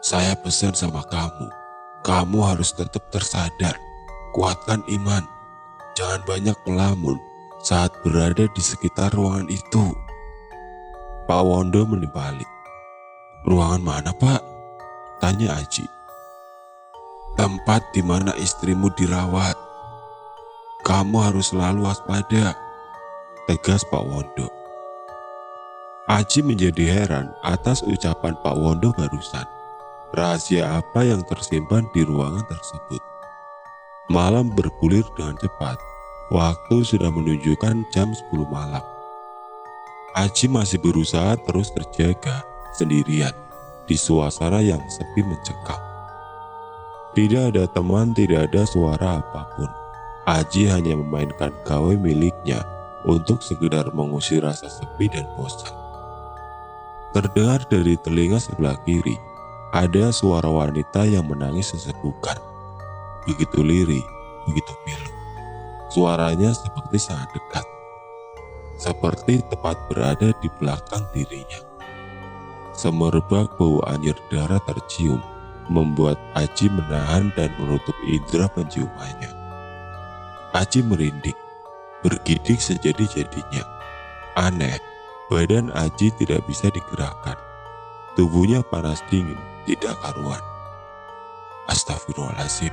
Saya pesan sama kamu, kamu harus tetap tersadar, kuatkan iman, jangan banyak melamun saat berada di sekitar ruangan itu. Pak Wondo menimpali. Ruangan mana, Pak? Tanya Aji. Tempat di mana istrimu dirawat. Kamu harus selalu waspada, tegas Pak Wondo. Aji menjadi heran atas ucapan Pak Wondo barusan. Rahasia apa yang tersimpan di ruangan tersebut? Malam bergulir dengan cepat. Waktu sudah menunjukkan jam 10 malam. Aji masih berusaha terus terjaga sendirian di suasana yang sepi mencekam. Tidak ada teman, tidak ada suara apapun. Aji hanya memainkan gawai miliknya untuk sekedar mengusir rasa sepi dan bosan. Terdengar dari telinga sebelah kiri, ada suara wanita yang menangis sesegukan. Begitu lirih, begitu pilu. Suaranya seperti sangat dekat. Seperti tepat berada di belakang dirinya. Semerbak bau anyir darah tercium, membuat Aji menahan dan menutup indera penciumannya. Aji merinding, bergidik sejadi-jadinya. Aneh, badan Aji tidak bisa digerakkan. Tubuhnya panas dingin, tidak karuan. Astagfirullahaladzim,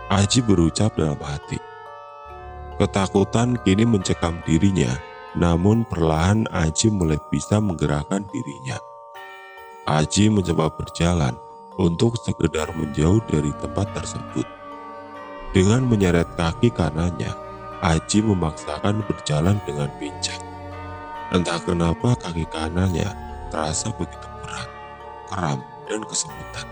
Aji berucap dalam hati. Ketakutan kini mencekam dirinya, namun perlahan Aji mulai bisa menggerakkan dirinya. Aji mencoba berjalan untuk sekedar menjauh dari tempat tersebut. Dengan menyeret kaki kanannya, Aji memaksakan berjalan dengan pincang. Entah kenapa kaki kanannya terasa begitu berat, kram, dan kesemutan.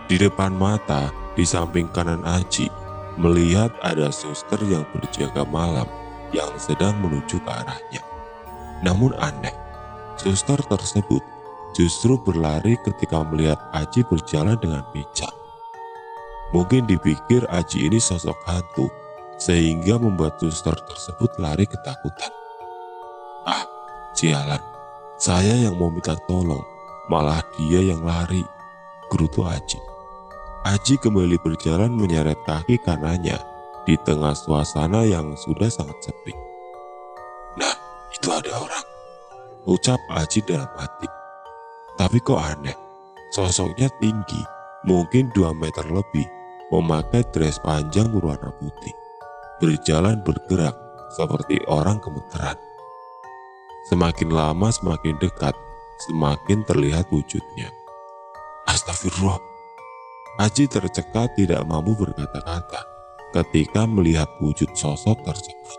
Di depan mata, di samping kanan Aji, melihat ada suster yang berjaga malam yang sedang menuju ke arahnya. Namun aneh, suster tersebut justru berlari ketika melihat Aji berjalan dengan pincang. Mungkin dipikir Aji ini sosok hantu, sehingga membuat suster tersebut lari ketakutan. Ah, sialan, saya yang mau minta tolong, malah dia yang lari, gerutu Aji. Aji kembali berjalan menyeret kaki kanannya di tengah suasana yang sudah sangat sepi. Nah, itu ada orang, ucap Aji dalam hati. Tapi kok aneh, sosoknya tinggi, mungkin 2 meter lebih, memakai dress panjang berwarna putih, berjalan bergerak seperti orang gemeteran. Semakin lama semakin dekat, semakin terlihat wujudnya. Astagfirullah, Aji tercekat tidak mampu berkata-kata ketika melihat wujud sosok tersebut.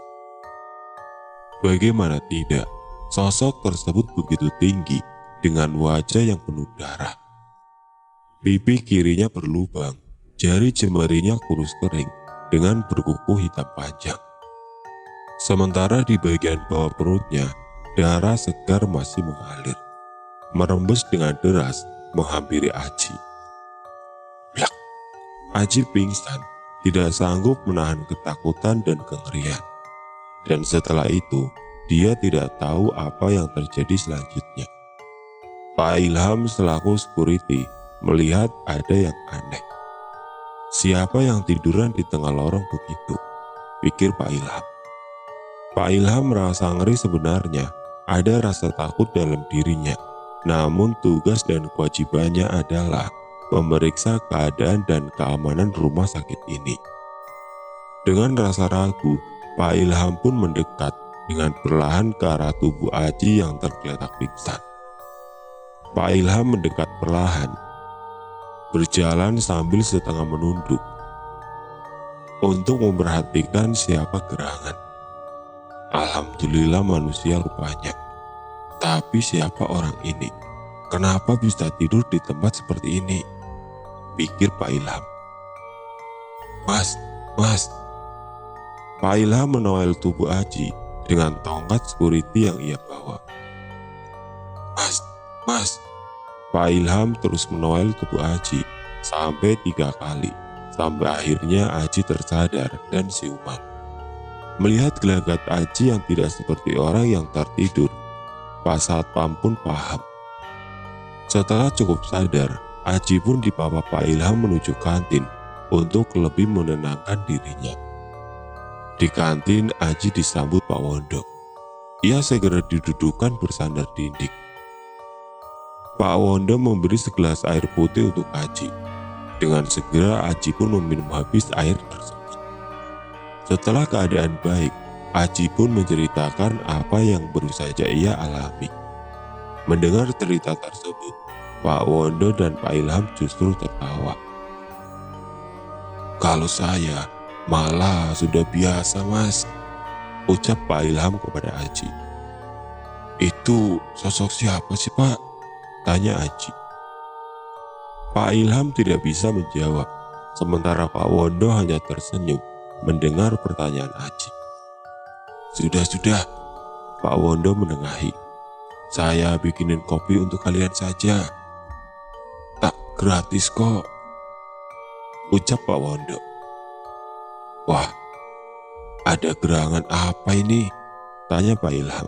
Bagaimana tidak, sosok tersebut begitu tinggi dengan wajah yang penuh darah. Pipi kirinya berlubang, jari jemarinya kurus kering dengan berkuku hitam panjang. Sementara di bagian bawah perutnya, darah segar masih mengalir, merembes dengan deras menghampiri Aji. Blak! Aji pingsan, tidak sanggup menahan ketakutan dan kengerian. Dan setelah itu, dia tidak tahu apa yang terjadi selanjutnya. Pak Ilham selaku security melihat ada yang aneh. Siapa yang tiduran di tengah lorong begitu? Pikir Pak Ilham. Pak Ilham merasa ngeri sebenarnya, ada rasa takut dalam dirinya. Namun tugas dan kewajibannya adalah memeriksa keadaan dan keamanan rumah sakit ini. Dengan rasa ragu, Pak Ilham pun mendekat dengan perlahan ke arah tubuh Aji yang tergeletak pingsan. Pak Ilham mendekat perlahan, berjalan sambil setengah menunduk untuk memperhatikan siapa gerangan. Alhamdulillah manusia rupanya. Tapi siapa orang ini? Kenapa bisa tidur di tempat seperti ini? Pikir Pak Ilham. Mas, mas. Pak Ilham menoel tubuh Aji dengan tongkat security yang ia bawa. Mas, mas. Pak Ilham terus menoel tubuh Aji sampai 3 kali, sampai akhirnya Aji tersadar dan siuman. Melihat gelagat Aji yang tidak seperti orang yang tertidur, Pak Satpam pun paham. Setelah cukup sadar, Aji pun dibawa Pak Ilham menuju kantin untuk lebih menenangkan dirinya. Di kantin, Aji disambut Pak Wondo. Ia segera didudukan bersandar dinding. Pak Wondo memberi segelas air putih untuk Aji. Dengan segera Aji pun meminum habis air tersebut. Setelah keadaan baik, Aji pun menceritakan apa yang baru saja ia alami. Mendengar cerita tersebut, Pak Wondo dan Pak Ilham justru tertawa. "Kalau saya malah sudah biasa, Mas," ucap Pak Ilham kepada Aji. "Itu sosok siapa sih, Pak?" tanya Aji. Pak Ilham tidak bisa menjawab, sementara Pak Wondo hanya tersenyum mendengar pertanyaan Aji. Sudah, Pak Wondo menengahi. "Saya bikinin kopi untuk kalian saja." "Tak gratis kok," ucap Pak Wondo. "Wah, ada gerangan apa ini?" tanya Pak Ilham.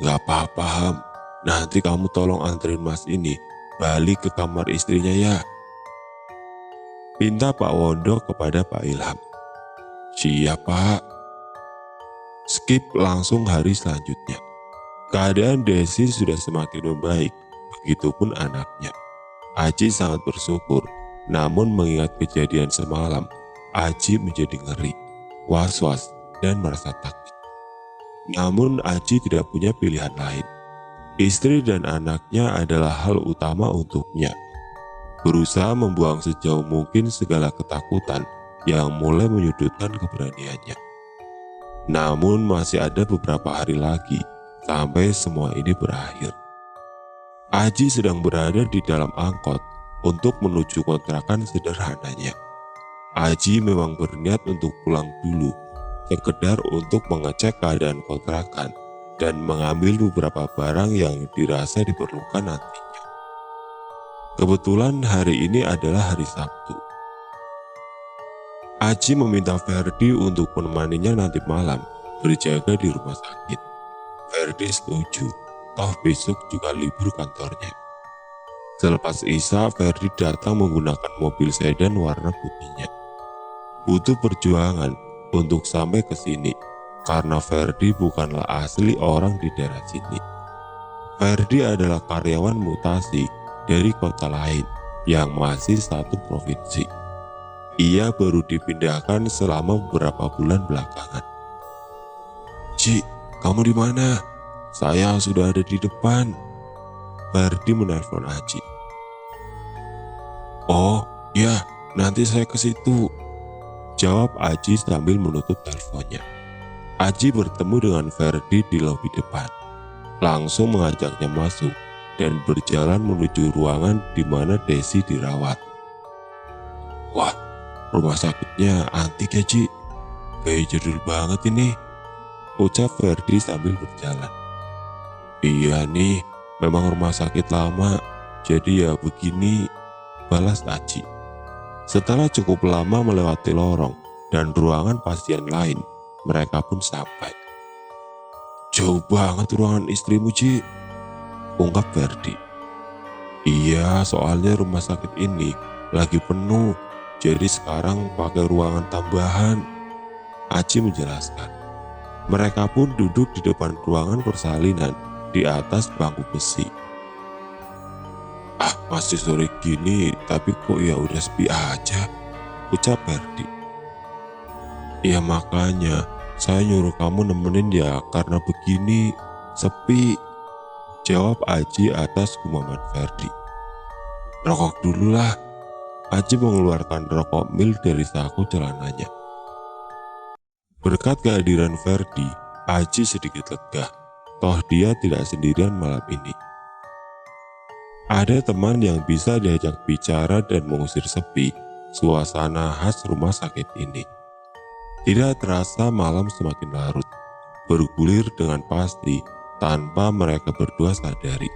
"Gak apa-apa, Ham. Nanti kamu tolong anterin Mas ini balik ke kamar istrinya ya," pinta Pak Wondo kepada Pak Ilham. "Siap, Pak." Skip langsung hari selanjutnya. Keadaan Desi sudah semakin membaik, begitupun anaknya. Aji sangat bersyukur, namun mengingat kejadian semalam, Aji menjadi ngeri, was-was, dan merasa takut. Namun Aji tidak punya pilihan lain. Istri dan anaknya adalah hal utama untuknya. Berusaha membuang sejauh mungkin segala ketakutan yang mulai menyudutkan keberaniannya. Namun masih ada beberapa hari lagi sampai semua ini berakhir. Aji sedang berada di dalam angkot untuk menuju kontrakan sederhananya. Aji memang berniat untuk pulang dulu, sekedar untuk mengecek keadaan kontrakan dan mengambil beberapa barang yang dirasa diperlukan nantinya. Kebetulan hari ini adalah hari Sabtu. Aji meminta Ferdi untuk menemaninya nanti malam berjaga di rumah sakit. Ferdi setuju, toh besok juga libur kantornya. Selepas Isya, Ferdi datang menggunakan mobil sedan warna putihnya. Butuh perjuangan untuk sampai ke sini, karena Ferdi bukanlah asli orang di daerah sini. Ferdi adalah karyawan mutasi dari kota lain yang masih satu provinsi. Ia baru dipindahkan selama beberapa bulan belakangan. "Ci, kamu di mana? Saya sudah ada di depan," Ferdi menelpon Aji. "Oh, ya, nanti saya ke situ," jawab Aji sambil menutup teleponnya. Aji bertemu dengan Ferdi di lobi depan, langsung mengajaknya masuk dan berjalan menuju ruangan di mana Desi dirawat. "Wah, rumah sakitnya antik ya, Ci. Kayak jadul banget ini," ucap Ferdi sambil berjalan. "Iya nih, memang rumah sakit lama, jadi ya begini," balas Aji. Setelah cukup lama melewati lorong dan ruangan pasien lain, mereka pun sampai. "Jauh banget ruangan istrimu, Ci," ungkap Ferdi. "Iya, soalnya rumah sakit ini lagi penuh, jadi sekarang pakai ruangan tambahan," Aji menjelaskan. Mereka pun duduk di depan ruangan persalinan di atas bangku besi. "Ah, masih sore gini, tapi kok ya udah sepi aja," ucap Ferdi. "Ya makanya, saya nyuruh kamu nemenin ya, karena begini, sepi," jawab Aji atas gumaman Ferdi. "Rokok dulu lah." Aji mengeluarkan rokok mil dari saku celananya. Berkat kehadiran Ferdi, Aji sedikit lega, toh dia tidak sendirian malam ini. Ada teman yang bisa diajak bicara dan mengusir sepi suasana khas rumah sakit ini. Tidak terasa malam semakin larut, bergulir dengan pasti tanpa mereka berdua sadari.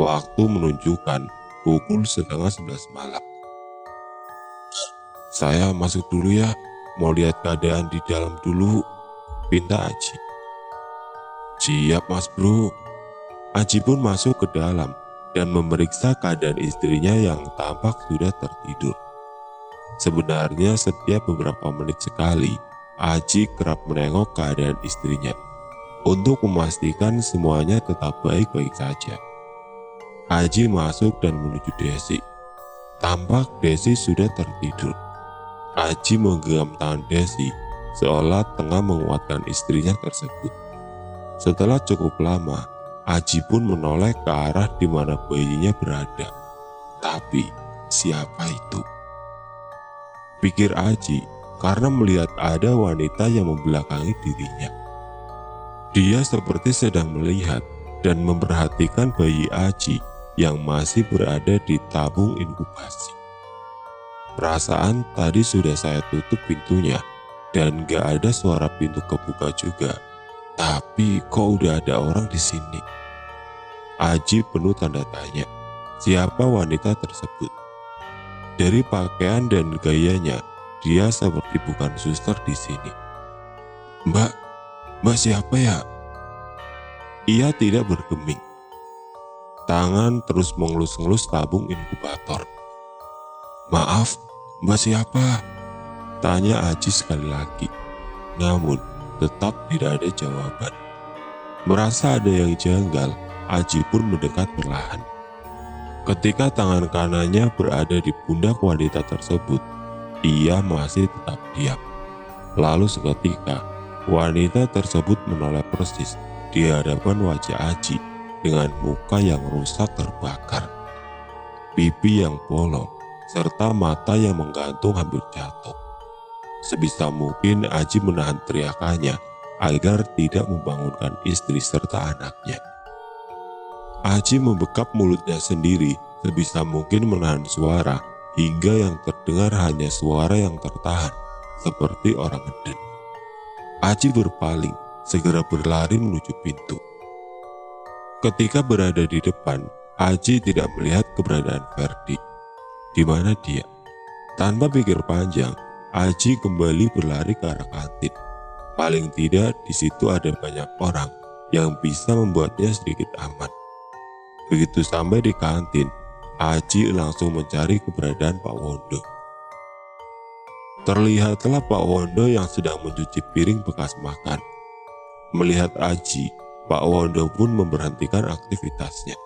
Waktu menunjukkan pukul 10:30 malam. "Saya masuk dulu ya, mau lihat keadaan di dalam dulu," pinta Aji. "Siap Mas Bro." Aji pun masuk ke dalam dan memeriksa keadaan istrinya yang tampak sudah tertidur. Sebenarnya setiap beberapa menit sekali, Aji kerap menengok keadaan istrinya untuk memastikan semuanya tetap baik-baik saja. Aji masuk dan menuju Desi. Tampak Desi sudah tertidur. Aji menggenggam tangan Desi seolah tengah menguatkan istrinya tersebut. Setelah cukup lama, Aji pun menoleh ke arah di mana bayinya berada. Tapi siapa itu? Pikir Aji karena melihat ada wanita yang membelakangi dirinya. Dia seperti sedang melihat dan memperhatikan bayi Aji yang masih berada di tabung inkubasi. Perasaan tadi sudah saya tutup pintunya dan gak ada suara pintu kebuka juga. Tapi kok udah ada orang di sini? Aji penuh tanda tanya. Siapa wanita tersebut? Dari pakaian dan gayanya, dia seperti bukan suster di sini. Mbak siapa ya? Ia tidak bergeming. Tangan terus mengelus-ngelus tabung inkubator. Maaf, Mbak siapa? Tanya Aji sekali lagi. Namun, tetap tidak ada jawaban. Merasa ada yang janggal, Aji pun mendekat perlahan. Ketika tangan kanannya berada di pundak wanita tersebut, ia masih tetap diam. Lalu seketika, wanita tersebut menoleh persis di hadapan wajah Aji dengan muka yang rusak terbakar, pipi yang bolong, serta mata yang menggantung hampir jatuh. Sebisa mungkin Aji menahan teriakannya agar tidak membangunkan istri serta anaknya. Aji membekap mulutnya sendiri sebisa mungkin menahan suara hingga yang terdengar hanya suara yang tertahan seperti orang ngeden. Aji berpaling, segera berlari menuju pintu. Ketika berada di depan, Aji tidak melihat keberadaan Ferdi. Di mana dia? Tanpa pikir panjang, Aji kembali berlari ke arah kantin. Paling tidak di situ ada banyak orang yang bisa membuatnya sedikit aman. Begitu sampai di kantin, Aji langsung mencari keberadaan Pak Wondo. Terlihatlah Pak Wondo yang sedang mencuci piring bekas makan. Melihat Aji, Pak Wondo pun memberhentikan aktivitasnya.